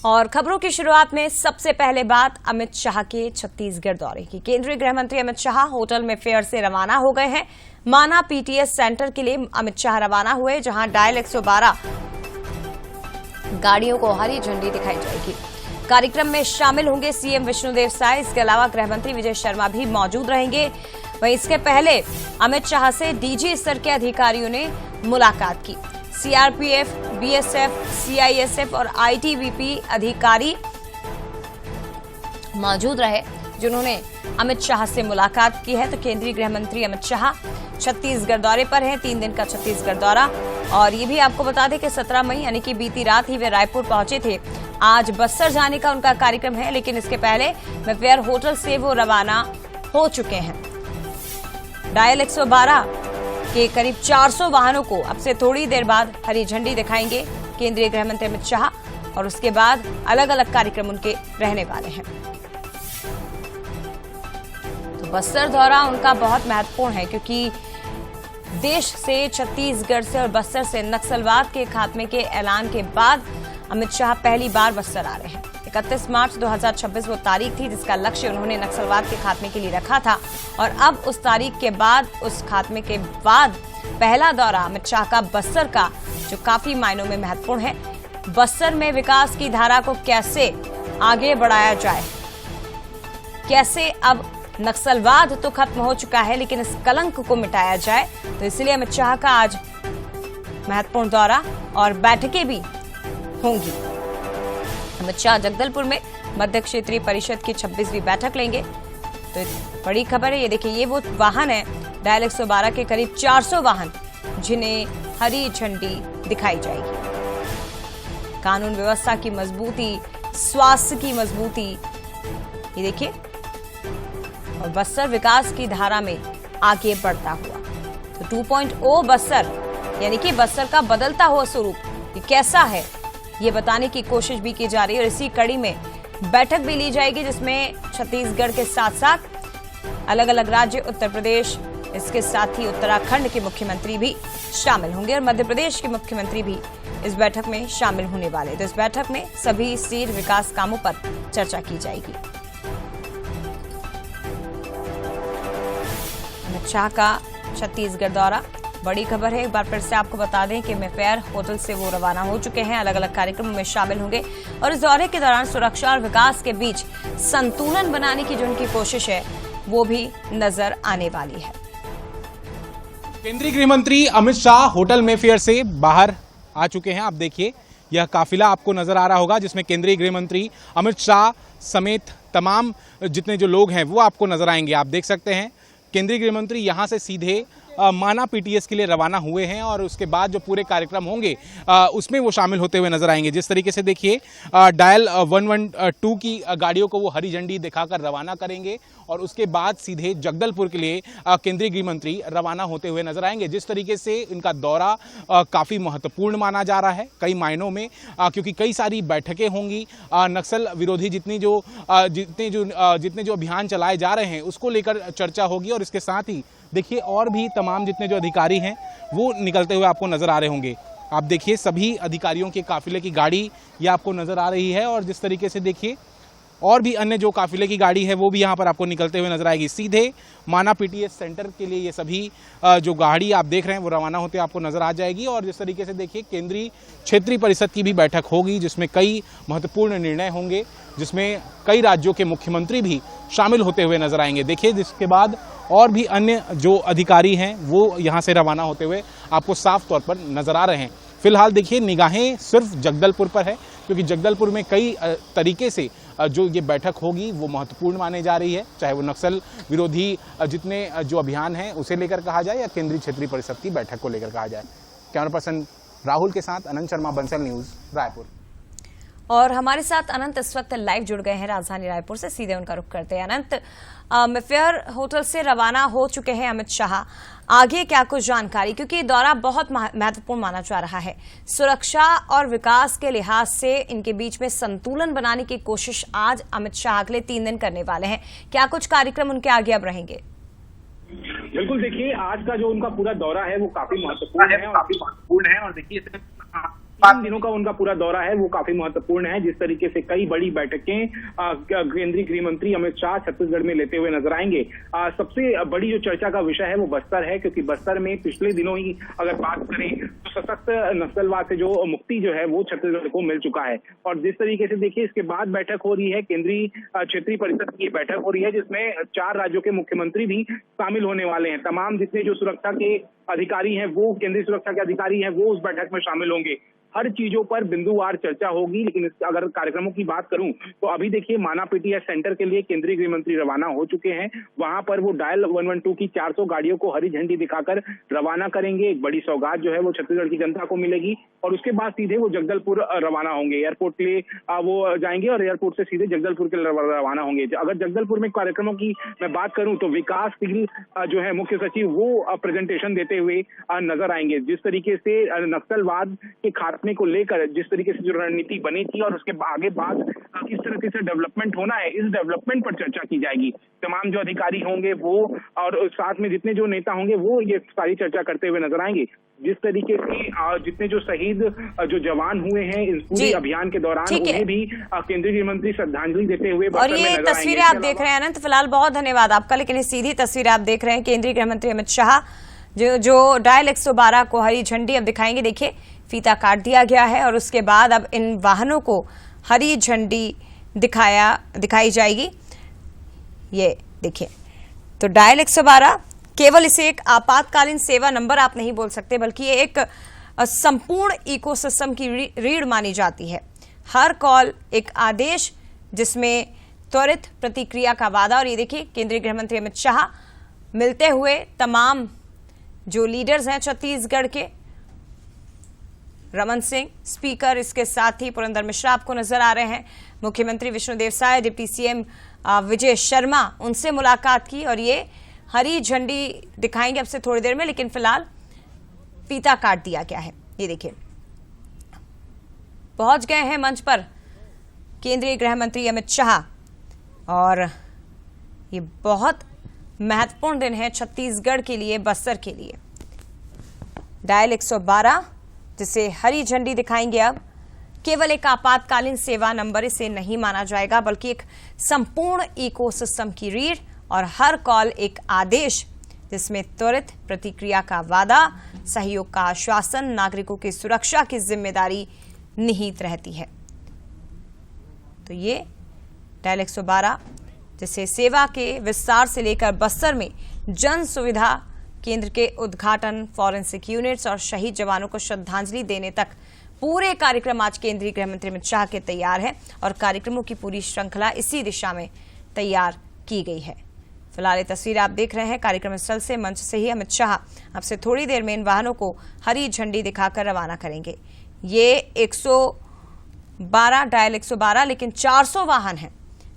और खबरों की शुरुआत में सबसे पहले बात अमित शाह के छत्तीसगढ़ दौरे की। केंद्रीय गृह मंत्री अमित शाह होटल में फेयर से रवाना हो गए हैं। माना पीटीएस सेंटर के लिए अमित शाह रवाना हुए, जहां डायल 112 गाड़ियों को हरी झंडी दिखाई जाएगी। कार्यक्रम में शामिल होंगे सीएम विष्णुदेव साय। इसके अलावा गृह मंत्री विजय शर्मा भी मौजूद रहेंगे। वहीं इसके पहले अमित शाह से डीजी स्तर के अधिकारियों ने मुलाकात की। सीआरपीएफ, बीएसएफ, सीआईएसएफ और आईटीबीपी अधिकारी मौजूद रहे, जिन्होंने अमित शाह से मुलाकात की है। तो केंद्रीय गृह मंत्री अमित शाह छत्तीसगढ़ दौरे पर हैं, 3 दिन का छत्तीसगढ़ दौरा। और ये भी आपको बता दें कि 17 मई यानी कि बीती रात ही वे रायपुर पहुंचे थे। आज बस्तर जाने का उनका कार्यक्रम है, लेकिन इसके पहले मेफेयर होटल से वो रवाना हो चुके हैं। डायल 112 के करीब 400 वाहनों को अब से थोड़ी देर बाद हरी झंडी दिखाएंगे केंद्रीय गृह मंत्री अमित शाह, और उसके बाद अलग अलग कार्यक्रम उनके रहने वाले हैं। तो बस्तर दौरा उनका बहुत महत्वपूर्ण है, क्योंकि देश से, छत्तीसगढ़ से और बस्तर से नक्सलवाद के खात्मे के ऐलान के बाद अमित शाह पहली बार बस्तर आ रहे हैं। 31 मार्च 2026 वो तारीख थी जिसका लक्ष्य उन्होंने नक्सलवाद के खात्मे के लिए रखा था, और अब उस तारीख के बाद, उस खात्मे के बाद पहला दौरा अमित शाह का बस्तर का, जो काफी मायनों में महत्वपूर्ण है। बस्तर में विकास की धारा को कैसे आगे बढ़ाया जाए, कैसे अब नक्सलवाद तो खत्म हो चुका है, लेकिन इस कलंक को मिटाया जाए, तो इसलिए अमित शाह का आज महत्वपूर्ण दौरा और बैठकें भी होंगी। अमित शाह जगदलपुर में मध्य क्षेत्रीय परिषद की 26वीं बैठक लेंगे। तो बड़ी खबर है, ये देखिए, ये वो वाहन है डायल 112 के करीब 400 वाहन, जिन्हें हरी झंडी दिखाई जाएगी। कानून व्यवस्था की मजबूती, स्वास्थ्य की मजबूती, ये देखिए, और बस्तर विकास की धारा में आगे बढ़ता हुआ। तो 2.0 बस्तर, यानी कि बस्तर का बदलता हुआ स्वरूप ये कैसा है, ये बताने की कोशिश भी की जा रही है। और इसी कड़ी में बैठक भी ली जाएगी, जिसमें छत्तीसगढ़ के साथ साथ अलग अलग राज्य, उत्तर प्रदेश, इसके साथ ही उत्तराखंड के मुख्यमंत्री भी शामिल होंगे, और मध्य प्रदेश के मुख्यमंत्री भी इस बैठक में शामिल होने वाले। तो इस बैठक में सभी स्टेट विकास कामों पर चर्चा की जाएगी। अमित शाह का छत्तीसगढ़ दौरा बड़ी खबर है। एक बार फिर से आपको बता दें कि मेफेयर होटल से वो रवाना हो चुके हैं, अलग अलग कार्यक्रमों में शामिल होंगे, और इस दौरे के दौरान सुरक्षा और विकास के बीच संतुलन बनाने की जो उनकी कोशिश है, वो भी नजर आने वाली है। केंद्रीय गृह मंत्री अमित शाह होटल मेफेयर से बाहर आ चुके हैं। आप देखिए, यह काफिला आपको नजर आ रहा होगा, जिसमें केंद्रीय गृह मंत्री अमित शाह समेत तमाम जितने जो लोग हैं वो आपको नजर आएंगे। आप देख सकते हैं, केंद्रीय गृह मंत्री यहां से सीधे माना पीटीएस के लिए रवाना हुए हैं, और उसके बाद जो पूरे कार्यक्रम होंगे उसमें वो शामिल होते हुए नजर आएंगे। जिस तरीके से देखिए, डायल 112 की गाड़ियों को वो हरी झंडी दिखाकर रवाना करेंगे, और उसके बाद सीधे जगदलपुर के लिए केंद्रीय गृह मंत्री रवाना होते हुए नजर आएंगे। जिस तरीके से इनका दौरा काफ़ी महत्वपूर्ण माना जा रहा है कई मायनों में, क्योंकि कई सारी बैठकें होंगी। नक्सल विरोधी जितने जो अभियान चलाए जा रहे हैं उसको लेकर चर्चा होगी, और इसके साथ ही देखिए, और भी तमाम जितने जो अधिकारी हैं वो निकलते हुए आपको नजर आ रहे होंगे। आप देखिए, सभी अधिकारियों के काफिले की गाड़ी ये आपको नजर आ रही है, और जिस तरीके से देखिए, और भी अन्य जो काफिले की गाड़ी है वो भी यहाँ पर आपको निकलते हुए नजर आएगी। सीधे माना पीटीएस सेंटर के लिए ये सभी जो गाड़ी आप देख रहे हैं वो रवाना होते आपको नजर आ जाएगी। और जिस तरीके से देखिए, केंद्रीय क्षेत्रीय परिषद की भी बैठक होगी, जिसमें कई महत्वपूर्ण निर्णय होंगे, जिसमें कई राज्यों के मुख्यमंत्री भी शामिल होते हुए नजर आएंगे। देखिए, जिसके बाद और भी अन्य जो अधिकारी हैं वो यहाँ से रवाना होते हुए आपको साफ तौर पर नजर आ रहे हैं। फिलहाल देखिए, निगाहें सिर्फ जगदलपुर पर है, क्योंकि जगदलपुर में कई तरीके से जो ये बैठक होगी वो महत्वपूर्ण माने जा रही है, चाहे वो नक्सल विरोधी जितने जो अभियान हैं उसे लेकर कहा जाए, या केंद्रीय क्षेत्रीय परिषद की बैठक को लेकर कहा जाए। कैमरा पर्सन राहुल के साथ अनंत शर्मा, बंसल न्यूज, रायपुर। और हमारे साथ अनंत इस वक्त लाइव जुड़ गए हैं राजधानी रायपुर से, सीधे उनका रुख करते हैं। अनंत, मेफेयर होटल से रवाना हो चुके हैं अमित शाह, आगे क्या कुछ जानकारी, क्योंकि दौरा बहुत महत्वपूर्ण माना जा रहा है। सुरक्षा और विकास के लिहाज से इनके बीच में संतुलन बनाने की कोशिश आज अमित शाह अगले 3 दिन करने वाले हैं। क्या कुछ कार्यक्रम उनके आगे अब रहेंगे? बिल्कुल, देखिए, आज का जो उनका पूरा दौरा है वो काफी महत्वपूर्ण है, और देखिए 3 दिनों का उनका पूरा दौरा है वो काफी महत्वपूर्ण है। जिस तरीके से कई बड़ी बैठकें केंद्रीय गृह मंत्री अमित शाह छत्तीसगढ़ में लेते हुए नजर आएंगे। सबसे बड़ी जो चर्चा का विषय है वो बस्तर है, क्योंकि बस्तर में पिछले दिनों ही अगर बात करें तो सशक्त नक्सलवाद से जो मुक्ति जो है वो छत्तीसगढ़ को मिल चुका है। और जिस तरीके से देखिए इसके बाद बैठक हो रही है, केंद्रीय क्षेत्रीय परिषद की बैठक हो रही है, जिसमें 4 राज्यों के मुख्यमंत्री भी शामिल होने वाले हैं। तमाम जितने जो सुरक्षा के अधिकारी हैं वो केंद्रीय सुरक्षा के अधिकारी हैं वो उस बैठक में शामिल होंगे। हर चीजों पर बिंदुवार चर्चा होगी। लेकिन अगर कार्यक्रमों की बात करूं तो अभी देखिए माना पीटीएस सेंटर के लिए केंद्रीय गृह मंत्री रवाना हो चुके हैं। वहां पर वो डायल 112 की 400 गाड़ियों को हरी झंडी दिखाकर रवाना करेंगे। एक बड़ी सौगात जो है वो छत्तीसगढ़ की जनता को मिलेगी और उसके बाद सीधे वो जगदलपुर रवाना होंगे। एयरपोर्ट के लिए वो जाएंगे और एयरपोर्ट से सीधे जगदलपुर के लिए रवाना होंगे। अगर जगदलपुर में कार्यक्रमों की मैं बात करूं तो विकास सिंह जो है मुख्य सचिव वो प्रेजेंटेशन देते हुए नजर आएंगे। जिस तरीके से नक्सलवाद के खात्मे को लेकर जिस तरीके से जो रणनीति बनी थी और उसके आगे बाद किस तरीके से डेवलपमेंट होना है, इस डेवलपमेंट पर चर्चा की जाएगी। तमाम जो अधिकारी होंगे वो और साथ में जितने जो नेता होंगे वो ये सारी चर्चा करते हुए नजर आएंगे। जिस तरीके से जितने जो शहीद जो जवान हुए हैं इस पूरे अभियान के दौरान उन्हें भी केंद्रीय गृह मंत्री श्रद्धांजलि देते हुए और ये तस्वीरें आप देख रहे हैं अनंत, फिलहाल बहुत धन्यवाद आपका। लेकिन ये सीधी तस्वीर आप देख रहे हैं केंद्रीय गृह मंत्री अमित शाह जो डायल 112 को हरी झंडी अब दिखाएंगे। देखिए फीता काट दिया गया है और उसके बाद अब इन वाहनों को हरी झंडी दिखाई जाएगी। ये देखिए तो डायल 112 केवल इसे एक आपातकालीन सेवा नंबर आप नहीं बोल सकते, बल्कि ये एक संपूर्ण इकोसिस्टम की रीढ़ मानी जाती है। हर कॉल एक आदेश जिसमें त्वरित प्रतिक्रिया का वादा। और ये देखिए केंद्रीय गृह मंत्री अमित शाह मिलते हुए तमाम जो लीडर्स हैं छत्तीसगढ़ के, रमन सिंह स्पीकर, इसके साथ ही पुरंदर मिश्रा आपको नजर आ रहे हैं, मुख्यमंत्री विष्णुदेव साय, डिप्टी सीएम विजय शर्मा, उनसे मुलाकात की और ये हरी झंडी दिखाएंगे अब से थोड़ी देर में। लेकिन फिलहाल फीता काट दिया गया है। ये देखिए पहुंच गए हैं मंच पर केंद्रीय गृह मंत्री अमित शाह और ये बहुत महत्वपूर्ण दिन है छत्तीसगढ़ के लिए, बस्तर के लिए। डायल 112 जिसे हरी झंडी दिखाएंगे अब केवल एक आपातकालीन सेवा नंबर इसे नहीं माना जाएगा, बल्कि एक संपूर्ण इकोसिस्टम की रीढ़ और हर कॉल एक आदेश जिसमें त्वरित प्रतिक्रिया का वादा, सहयोग का आश्वासन, नागरिकों की सुरक्षा की जिम्मेदारी निहित रहती है। तो ये डायल 112 जिसे सेवा के विस्तार से लेकर बस्तर में जन सुविधा केंद्र के उद्घाटन, फॉरेंसिक यूनिट्स और शहीद जवानों को श्रद्धांजलि देने तक पूरे कार्यक्रम आज केंद्रीय गृह मंत्री अमित शाह के तैयार है और कार्यक्रमों की पूरी श्रृंखला इसी दिशा में तैयार की गई है। फिलहाल ये तस्वीर आप देख रहे हैं कार्यक्रम स्थल से, मंच से ही अमित शाह अब से थोड़ी देर में इन वाहनों को हरी झंडी दिखाकर रवाना करेंगे। ये 112 डायल 112 लेकिन 400 वाहन हैं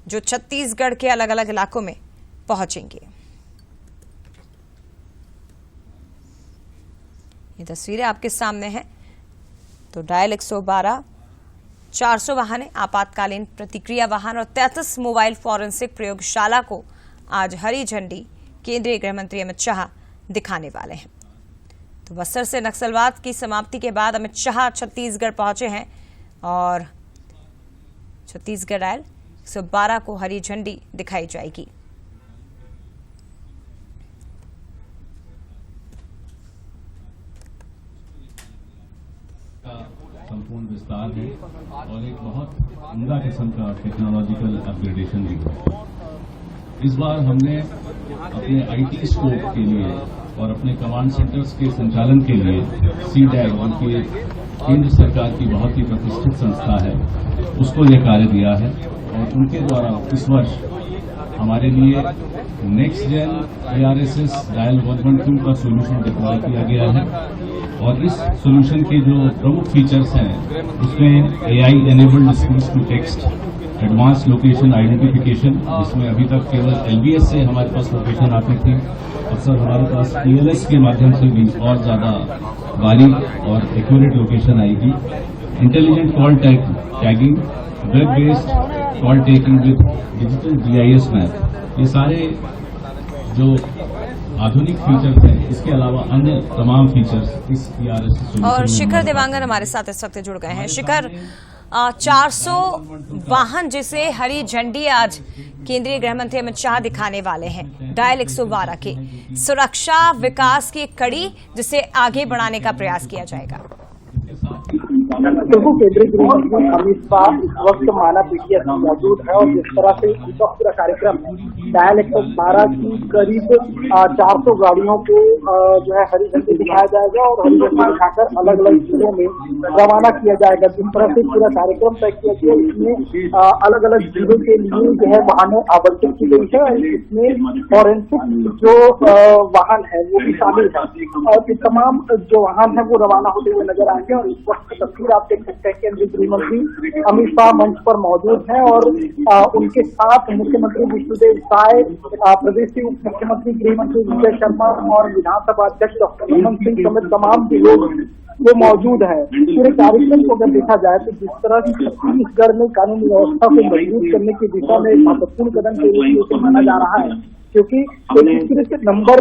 जो छत्तीसगढ़ के अलग अलग इलाकों में पहुंचेंगे। ये तस्वीरें आपके सामने हैं। तो डायल 112 400 वाहन है, आपातकालीन प्रतिक्रिया वाहन और 33 मोबाइल फॉरेंसिक प्रयोगशाला को आज हरी झंडी केंद्रीय गृह मंत्री अमित शाह दिखाने वाले हैं। तो बस्तर से नक्सलवाद की समाप्ति के बाद अमित शाह छत्तीसगढ़ पहुंचे हैं और छत्तीसगढ़ डायल 112 को हरी झंडी दिखाई जाएगी। संपूर्ण विस्तार है और एक बहुत उम्दा किस्म का टेक्नोलॉजिकल अपग्रेडेशन भी है। इस बार हमने अपने आईटी स्कोप के लिए और अपने कमांड सेंटर्स के संचालन के लिए सीडैग, जो कि केंद्र सरकार की बहुत ही प्रतिष्ठित संस्था है, उसको ये कार्य दिया है और उनके द्वारा इस वर्ष हमारे लिए नेक्स्ट जेन ARSS डायल 112 का सोल्यूशन डिप्लॉय किया गया है। और इस सोल्यूशन के जो प्रमुख फीचर्स हैं उसमें AI enabled speech to text, advance location identification, जिसमें अभी तक केवल LBS से हमारे पास लोकेशन आती थी, अक्सर हमारे पास PLS के माध्यम से भी और ज्यादा बारीक और एक्यूरेट लोकेशन आएगी। Intelligent call tagging, web based call taking with digital GIS map, ये सारे जो आधुनिक फीचर है, इसके अलावा अन्य तमाम फीचर्स इस ERSS और शिखर देवांगन हमारे साथ इस वक्त जुड़ गए हैं। शिखर, 400 वाहन जिसे हरी झंडी आज केंद्रीय गृह मंत्री अमित शाह दिखाने वाले हैं, डायल 112 की सुरक्षा विकास की एक कड़ी जिसे आगे बढ़ाने का प्रयास किया जाएगा। बिल्कुल, केंद्रीय गृह मंत्री अमित शाह इस वक्त माना पीटीएस में मौजूद है और जिस तरह से इसका पूरा कार्यक्रम डायल 112 की करीब 400 गाड़ियों को जो है हरी झंडी दिखाया जाएगा और हरी झंडी दिखाकर अलग अलग जिलों में रवाना किया जाएगा। जिस तरह से पूरा कार्यक्रम तय किया गया, इसमें अलग अलग जिलों के लिए जो है वाहन आवंटित की गई है। इसमें फॉरेंसिक जो वाहन है वो भी शामिल है और ये तमाम जो वाहन है वो रवाना होते हुए नजर आएंगे। और इस वक्त तस्वीर आप देख सकते हैं, केंद्रीय गृह मंत्री अमित शाह मंच पर मौजूद हैं और उनके साथ मुख्यमंत्री विष्णुदेव साय, प्रदेश के उप मुख्यमंत्री गृह मंत्री विजय शर्मा और विधानसभा अध्यक्ष डॉक्टर रमन सिंह समेत तमाम जो लोग वो मौजूद है। पूरे कार्यक्रम को अगर देखा जाए तो जिस तरह से छत्तीसगढ़ में कानूनी व्यवस्था को मजबूत करने की दिशा में एक महत्वपूर्ण कदम के रूप में उसे माना जा रहा है, क्योंकि एक तरह से नंबर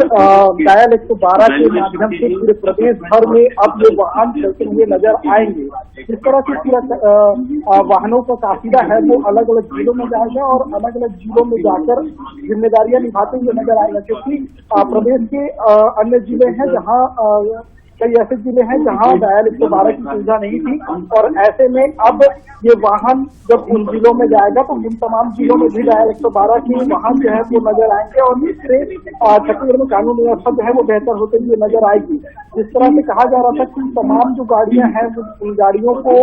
डायल 112 के माध्यम से पूरे प्रदेश भर में अब ये वाहन चलते हुए नजर आएंगे। जिस तरह से पूरा वाहनों का काफिला है वो अलग अलग जिलों में जाएगा और अलग अलग जिलों में जाकर जिम्मेदारियां निभाते हुए नजर आएगा, क्योंकि प्रदेश के अन्य जिले हैं जहां कई ऐसे जिले हैं जहां डायल 112 की सुविधा नहीं थी और ऐसे में अब ये वाहन जब उन जिलों में जाएगा तो उन तमाम जिलों में भी डायल 112 की वाहन जो है वो नजर आएंगे और इससे छत्तीसगढ़ में कानून व्यवस्था जो है वो बेहतर होते हुए नजर आएगी। जिस तरह से कहा जा रहा था कि तमाम जो गाड़ियां हैं उन गाड़ियों को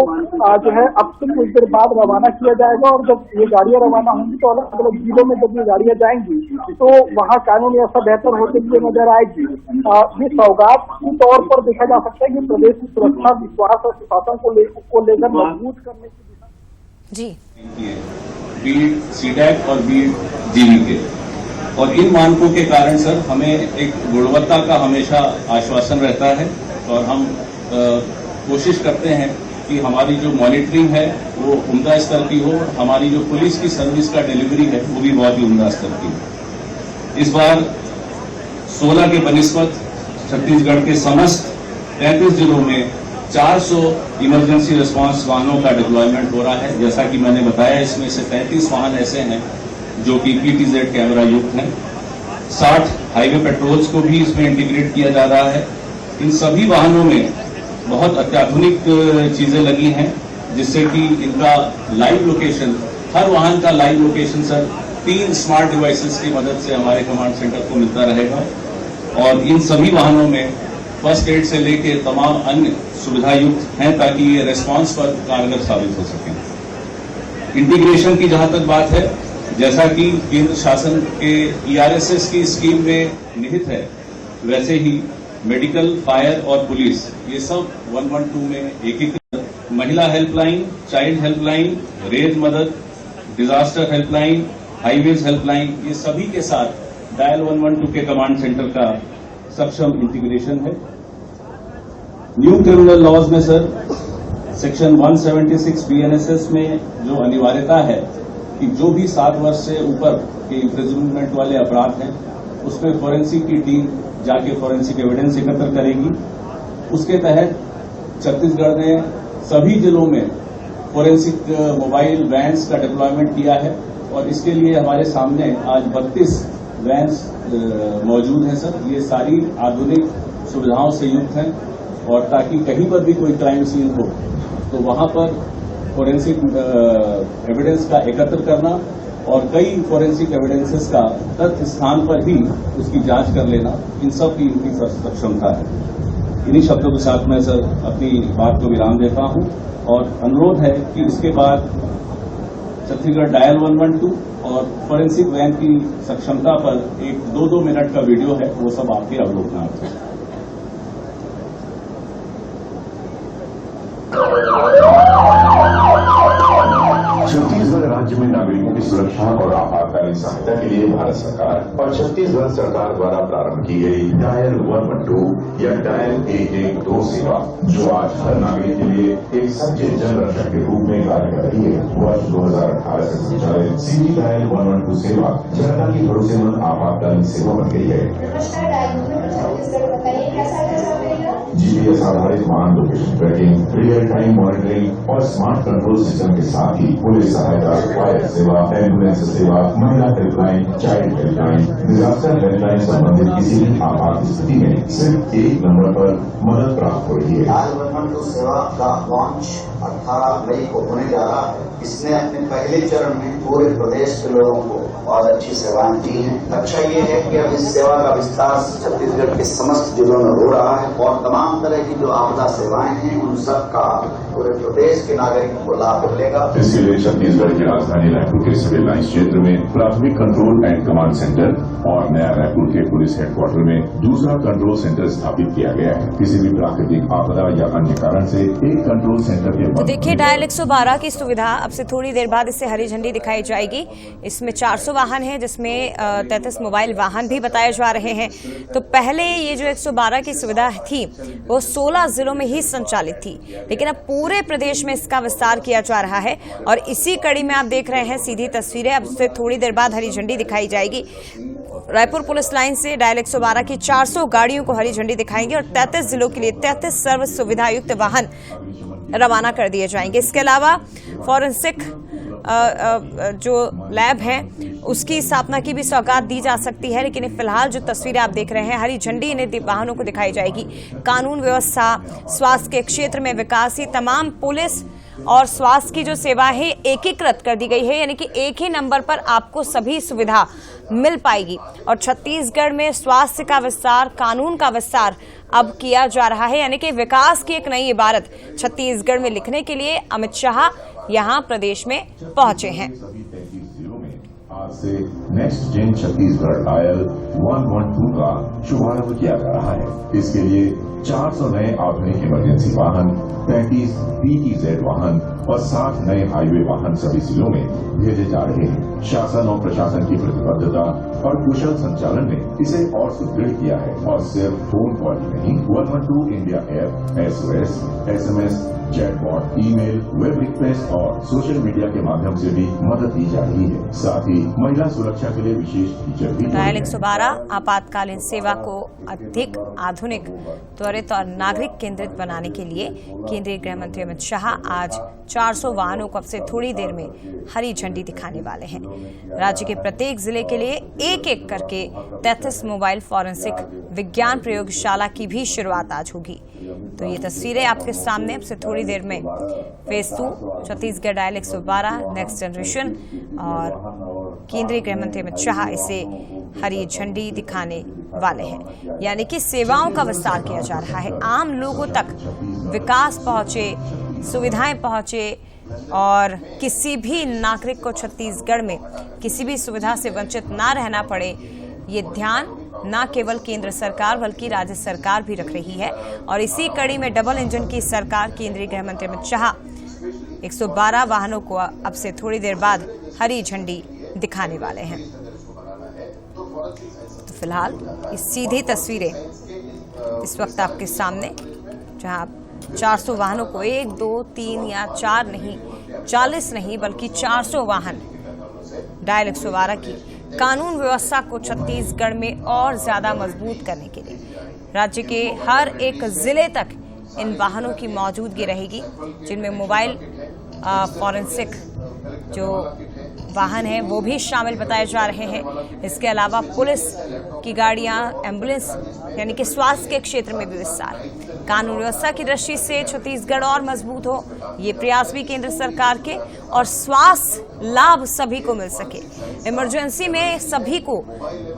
जो है अब से कुछ देर बाद रवाना किया जाएगा और जब ये गाड़ियां रवाना होंगी तो अलग अलग जिलों में जब ये गाड़ियां जाएंगी तो वहाँ कानून व्यवस्था बेहतर होते हुए नजर आएगी। ये सौगात के तौर पर देखा जा सकता है कि प्रदेश की सुरक्षा, विश्वास और सुशासन को लेकर मजबूत करने की दिशा जी बीट सीडैक और बीट जीवीके और इन मानकों के कारण सर हमें एक गुणवत्ता का हमेशा आश्वासन रहता है और हम कोशिश करते हैं कि हमारी जो मॉनिटरिंग है वो उम्दा स्तर की हो, हमारी जो पुलिस की सर्विस का डिलीवरी है वो भी बहुत ही उम्दा स्तर की हो। इस बार 16 के बनिस्बत छत्तीसगढ़ के समस्त 33 जिलों में 400 इमरजेंसी रिस्पांस वाहनों का डिप्लॉयमेंट हो रहा है। जैसा कि मैंने बताया, इसमें से 33 वाहन ऐसे हैं जो कि PTZ कैमरा युक्त हैं। 60 हाईवे पेट्रोल्स को भी इसमें इंटीग्रेट किया जा रहा है। इन सभी वाहनों में बहुत अत्याधुनिक चीजें लगी हैं जिससे कि इनका लाइव लोकेशन, हर वाहन का live location sir 3 smart devices की मदद से हमारे कमांड सेंटर को मिलता रहेगा और इन सभी वाहनों में फर्स्ट एड से लेके तमाम अन्य सुविधा युक्त हैं ताकि ये रेस्पॉन्स पर कारगर साबित हो सके। इंटीग्रेशन की जहां तक बात है, जैसा कि केंद्र शासन के ERSS की स्कीम में निहित है, वैसे ही मेडिकल, फायर और पुलिस ये सब 112 में एकीकृत महिला हेल्पलाइन, चाइल्ड हेल्पलाइन, रेज मदद, डिजास्टर हेल्पलाइन, हाईवेज हेल्पलाइन, ये सभी के साथ डायल 112 के कमांड सेंटर का सक्षम इंटीग्रेशन है। न्यू क्रिमिनल लॉज में सर सेक्शन 176 BNSS में जो अनिवार्यता है कि जो भी 7 वर्ष से ऊपर के इम्प्रिजनमेंट वाले अपराध हैं उसमें फोरेंसिक की टीम जाके फोरेंसिक एविडेंस एकत्र करेगी। उसके तहत छत्तीसगढ़ ने सभी जिलों में फोरेंसिक मोबाइल वैन्स का डिप्लॉयमेंट किया है और इसके लिए हमारे सामने आज 32 वैन्स मौजूद हैं सर। ये सारी आधुनिक सुविधाओं से युक्त हैं और ताकि कहीं पर भी कोई क्राइम सीन हो तो वहां पर फोरेंसिक एविडेंस का एकत्र करना और कई फोरेंसिक एविडेंसेस का तत्व स्थान पर ही उसकी जांच कर लेना, इन सब की इनकी सक्षमता है। इन्हीं शब्दों के साथ मैं सर अपनी बात को विराम देता हूं और अनुरोध है कि इसके बाद छत्तीसगढ़ डायल 112 और फोरेंसिक वैन की सक्षमता पर एक 2-2 मिनट का वीडियो है, वो सब आपके अवलोकनार्थ है। छत्तीसगढ़ राज्य में नागरिकों की सुरक्षा और आपातकालीन सहायता के लिए भारत सरकार और छत्तीसगढ़ सरकार द्वारा प्रारंभ की गई डायल 112 या डायल 112 सेवा, जो आज हर नागरिक के लिए एक सच्चे जन रक्षक के रूप में कार्य कर रही है, वर्ष 2018 2018 से संचालित सिटी डायल 112 सेवा जनता की भरोसेमंद आपातकालीन सेवा बन गई है। जीपीएस आधारित वाहन location tracking, real time monitoring और स्मार्ट कंट्रोल सिस्टम के साथ ही पुलिस सहायता, फायर सेवा, एम्बुलेंस सेवा, महिला helpline, child helpline, disaster helpline संबंधित किसी भी आपात स्थिति में सिर्फ एक नंबर पर मदद प्राप्त हो रही है। डायल 112 सेवा का लॉन्च 18 मई को होने जा रहा है। इसने अपने पहले चरण में पूरे प्रदेश के लोगों को बहुत अच्छी सेवाएं दी हैं। अच्छा ये है कि अब इस सेवा का विस्तार छत्तीसगढ़ के समस्त जिलों में हो रहा है और तमाम तरह की जो आपदा सेवाएं हैं उन सब का पूरे प्रदेश के नागरिकों को लाभ मिलेगा। इसके लिए छत्तीसगढ़ की राजधानी रायपुर के सिविल लाइंस क्षेत्र में प्राथमिक कंट्रोल एंड कमांड सेंटर और नया रायपुर के पुलिस हेडक्वार्टर में दूसरा कंट्रोल सेंटर स्थापित किया गया है। किसी भी प्राकृतिक आपदा या अन्य कारण से एक कंट्रोल सेंटर के तो देखिए डायल 112 की सुविधा अब से थोड़ी देर बाद इससे हरी झंडी दिखाई जाएगी। इसमें 400 वाहन हैं जिसमें 33 मोबाइल वाहन भी बताए जा रहे हैं। तो पहले ये जो 112 की सुविधा थी वो 16 जिलों में ही संचालित थी, लेकिन अब पूरे प्रदेश में इसका विस्तार किया जा रहा है और इसी कड़ी में आप देख रहे हैं सीधी तस्वीरें। अब से थोड़ी देर बाद हरी झंडी दिखाई जाएगी। रायपुर पुलिस लाइन से डायल 112 की 400 गाड़ियों को हरी झंडी दिखाएंगे और 33 जिलों के लिए 33 सर्व सुविधा युक्त वाहन रवाना कर दिए जाएंगे। इसके अलावा फॉरेंसिक जो लैब है उसकी स्थापना की भी सौगात दी जा सकती है, लेकिन फिलहाल जो तस्वीरें आप देख रहे हैं हरी झंडी इन्हें वाहनों को दिखाई जाएगी। कानून व्यवस्था, स्वास्थ्य के क्षेत्र में विकास, ही तमाम पुलिस और स्वास्थ्य की जो सेवा है एकीकृत कर दी गई है, यानी कि एक ही नंबर पर आपको सभी सुविधा मिल पाएगी। और छत्तीसगढ़ में स्वास्थ्य का विस्तार, कानून का विस्तार अब किया जा रहा है, यानी कि विकास की एक नई इबारत छत्तीसगढ़ में लिखने के लिए अमित शाह यहां प्रदेश में पहुंचे हैं। आज से नेक्स्ट जेन छत्तीसगढ़ डायल 112 का शुभारंभ किया जा रहा है। इसके लिए 400 नए आधुनिक इमरजेंसी वाहन, 35 PTZ वाहन और 60 नए हाईवे वाहन सभी जिलों में भेजे जा रहे हैं। शासन और प्रशासन की प्रतिबद्धता और कुशल संचालन ने इसे और सुदृढ़ किया है और सिर्फ फोन कॉल ही नहीं, 112 India app, SOS, SMS, chatbot, email, web request और सोशल मीडिया के माध्यम से भी मदद दी जा रही है। साथ ही महिला सुरक्षा के लिए विशेष फीचर भी। डायल 112 आपातकालीन सेवा को अधिक आधुनिक, त्वरित और नागरिक केंद्रित बनाने के लिए केंद्रीय गृह मंत्री अमित शाह आज 400 वाहनों को अब से थोड़ी देर में हरी झंडी दिखाने वाले हैं। राज्य के प्रत्येक जिले के लिए एक एक करके 33 मोबाइल फॉरेंसिक विज्ञान प्रयोगशाला की भी शुरुआत आज होगी। तो ये तस्वीरें आपके सामने अब से थोड़ी देर में phase 2 Chhattisgarh dial 112 next generation और केंद्रीय गृह मंत्री अमित शाह इसे हरी झंडी दिखाने वाले हैं, यानी कि सेवाओं का विस्तार किया जा रहा है। आम लोगों तक विकास पहुंचे, सुविधाएं पहुंचे और किसी भी नागरिक को छत्तीसगढ़ में किसी भी सुविधा से वंचित ना रहना पड़े, ये ध्यान न केवल केंद्र सरकार बल्कि राज्य सरकार भी रख रही है। और इसी कड़ी में डबल इंजन की सरकार केंद्रीय गृह मंत्री अमित शाह 112 वाहनों को अब से थोड़ी देर बाद हरी झंडी दिखाने वाले हैं। तो फिलहाल ये सीधी तस्वीरें इस वक्त आपके सामने, जहां 400 वाहनों को 1, 2, 3 या 4 नहीं, 40 नहीं बल्कि 400 वाहन डायल 112 की कानून व्यवस्था को छत्तीसगढ़ में और ज्यादा मजबूत करने के लिए राज्य के हर एक जिले तक इन वाहनों की मौजूदगी रहेगी, जिनमें मोबाइल फॉरेंसिक जो वाहन है वो भी शामिल बताए जा रहे हैं। इसके अलावा पुलिस की गाड़ियां, एम्बुलेंस, यानी कि स्वास्थ्य के क्षेत्र में भी विस्तार, कानून व्यवस्था की दृष्टि से छत्तीसगढ़ और मजबूत हो, ये प्रयास भी केंद्र सरकार के, और स्वास्थ्य लाभ सभी को मिल सके। इमरजेंसी में सभी को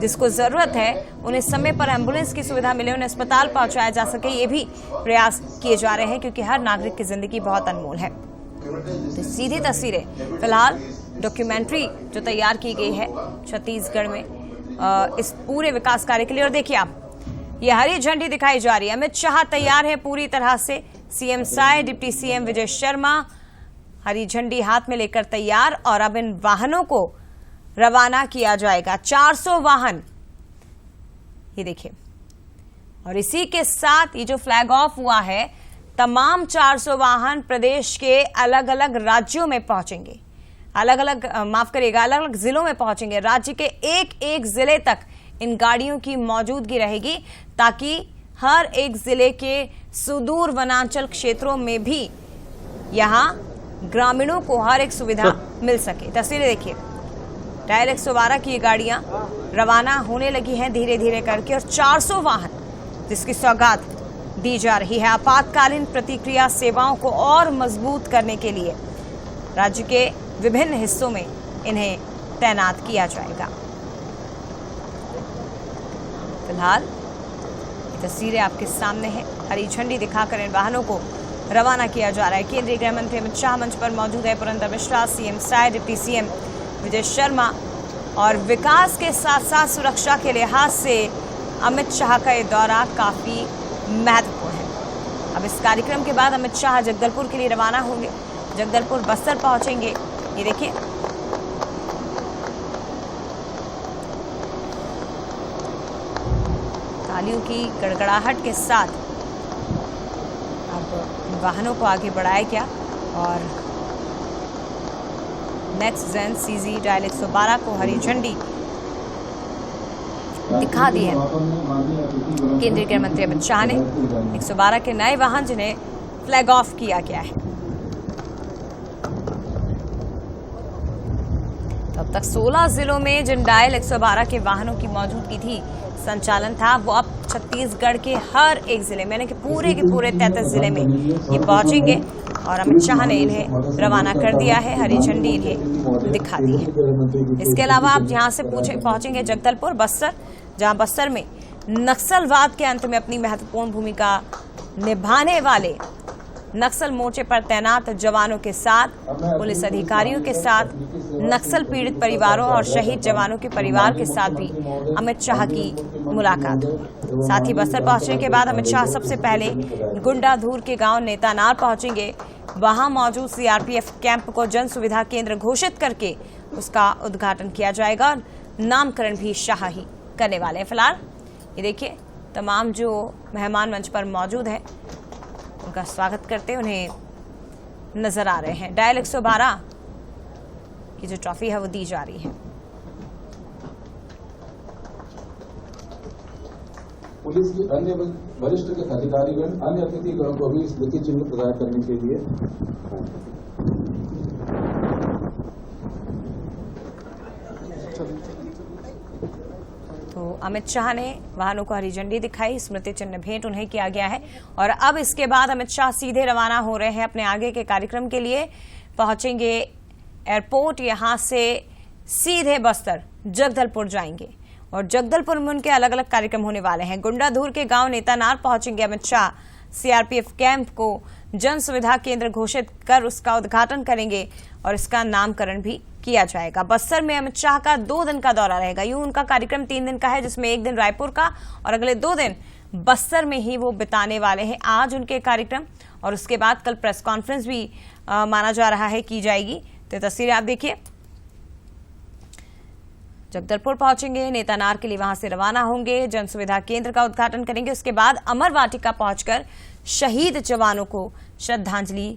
जिसको जरूरत है उन्हें समय पर एम्बुलेंस की सुविधा मिले, उन्हें अस्पताल पहुंचाया जा सके, ये भी प्रयास किए जा रहे हैं क्योंकि हर नागरिक की जिंदगी बहुत अनमोल है। तो सीधी तस्वीरें फिलहाल डॉक्यूमेंट्री जो तैयार की गई है छत्तीसगढ़ में इस पूरे विकास कार्य के लिए, और देखिए आप ये हरी झंडी दिखाई जा रही है। अमित शाह तैयार है पूरी तरह से, CM Sai, deputy CM Vijay Sharma हरी झंडी हाथ में लेकर तैयार, और अब इन वाहनों को रवाना किया जाएगा। 400 वाहन, ये देखिए, और इसी के साथ ये जो फ्लैग ऑफ हुआ है, तमाम 400 वाहन प्रदेश के अलग अलग राज्यों में पहुंचेंगे। अलग अलग जिलों में पहुंचेंगे। राज्य के एक एक जिले तक इन गाड़ियों की मौजूदगी रहेगी ताकि हर एक जिले के सुदूर वनांचल क्षेत्रों में भी यहां ग्रामीणों को हर एक सुविधा मिल सके। तस्वीरें देखिए, डायल 112 की ये गाड़ियां रवाना होने लगी हैं धीरे धीरे करके, और 400 वाहन जिसकी सौगात दी जा रही है। आपातकालीन प्रतिक्रिया सेवाओं को और मजबूत करने के लिए राज्य के विभिन्न हिस्सों में इन्हें तैनात किया जाएगा। फिलहाल तस्वीरें आपके सामने हैं। हरी झंडी दिखाकर इन वाहनों को रवाना किया जा रहा है। केंद्रीय गृह मंत्री अमित शाह मंच पर मौजूद है। Purandar Mishra, CM Sai, deputy CM Vijay Sharma, और विकास के साथ साथ सुरक्षा के लिहाज से अमित शाह का ये दौरा काफी महत्वपूर्ण है। अब इस कार्यक्रम के बाद अमित शाह जगदलपुर के लिए रवाना होंगे। जगदलपुर बस्तर पहुंचेंगे। ये देखिए, तालियों की गड़गड़ाहट के साथ अब इन वाहनों को आगे बढ़ाया गया और नेक्स्ट जेन सीजी डायल 112 को हरी झंडी दिखा दी है केंद्रीय गृह मंत्री अमित शाह ने। 112 के नए वाहन जिन्हें फ्लैग ऑफ किया गया है। तब तक 16 जिलों में जिन डायल 112 के वाहनों की मौजूदगी थी, संचालन था, वो अब छत्तीसगढ़ के हर एक जिले में, यानी कि पूरे के पूरे 33 जिले में ये पहुंचेंगे और अमित शाह ने इन्हें रवाना कर दिया है। हरी झंडी इन्हें दिखा दी है। इसके अलावा आप यहाँ से पहुंचेंगे जगदलपुर, बस्तर, जहां बस्तर में नक्सलवाद के अंत में अपनी महत्वपूर्ण भूमिका निभाने वाले नक्सल मोर्चे पर तैनात जवानों के साथ, पुलिस अधिकारियों के साथ, नक्सल पीड़ित परिवारों और शहीद जवानों के परिवार के साथ भी अमित शाह की मुलाकात हुई। साथ ही बस्तर पहुंचने के बाद अमित शाह सबसे पहले गुंडाधूर के गांव नेतानार पहुंचेंगे। वहां मौजूद सीआरपीएफ कैंप को जन सुविधा केंद्र घोषित करके उसका उद्घाटन किया जाएगा और नामकरण भी शाह ही करने वाले हैं। फिलहाल ये देखिए, तमाम जो मेहमान मंच पर मौजूद हैं उनका स्वागत करते उन्हें नजर आ रहे हैं। डायल 112 की जो ट्रॉफी है वो दी जा रही है। पुलिस के अन्य वरिष्ठ अधिकारीगण, अन्य अतिथिगणों को भी स्मृति चिन्ह प्रदान करने के लिए तो अमित शाह ने वाहनों को हरी झंडी दिखाई, स्मृति चिन्ह भेंट उन्हें किया गया है। और अब इसके बाद अमित शाह सीधे रवाना हो रहे हैं अपने आगे के कार्यक्रम के लिए। पहुंचेंगे एयरपोर्ट, यहां से सीधे बस्तर जगदलपुर जाएंगे और जगदलपुर में उनके अलग अलग कार्यक्रम होने वाले हैं। गुंडाधूर के गांव नेतानार पहुंचेंगे अमित शाह, सीआरपीएफ कैंप को जन सुविधा केंद्र घोषित कर उसका उद्घाटन करेंगे और इसका नामकरण भी किया जाएगा। बस्तर में अमित शाह का 2 दिन का दौरा रहेगा। यूं उनका कार्यक्रम 3 दिन का है, जिसमें 1 दिन रायपुर का और अगले 2 दिन बस्तर में ही वो बिताने वाले हैं। आज उनके कार्यक्रम और उसके बाद कल प्रेस कॉन्फ्रेंस भी माना जा रहा है की जाएगी। तो तस्वीरें आप देखिए, जगदलपुर पहुंचेंगे, नेतानार के लिए वहां से रवाना होंगे, जन सुविधा केंद्र का उद्घाटन करेंगे। उसके बाद अमर वाटिका पहुंचकर शहीद जवानों को श्रद्धांजलि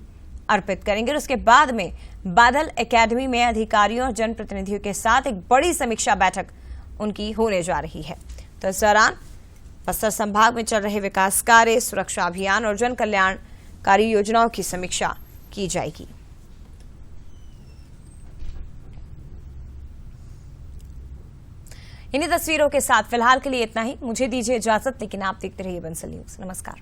अर्पित करेंगे और उसके बाद में बादल एकेडमी में अधिकारियों और जनप्रतिनिधियों के साथ एक बड़ी समीक्षा बैठक उनकी होने जा रही है। तो इस दौरान बस्तर संभाग में चल रहे विकास कार्य, सुरक्षा अभियान और जन कल्याणकारी योजनाओं की समीक्षा की जाएगी। इन्हीं तस्वीरों के साथ फिलहाल के लिए इतना ही। मुझे दीजिए इजाजत, लेकिन आप देखते रहिए बंसल न्यूज। नमस्कार।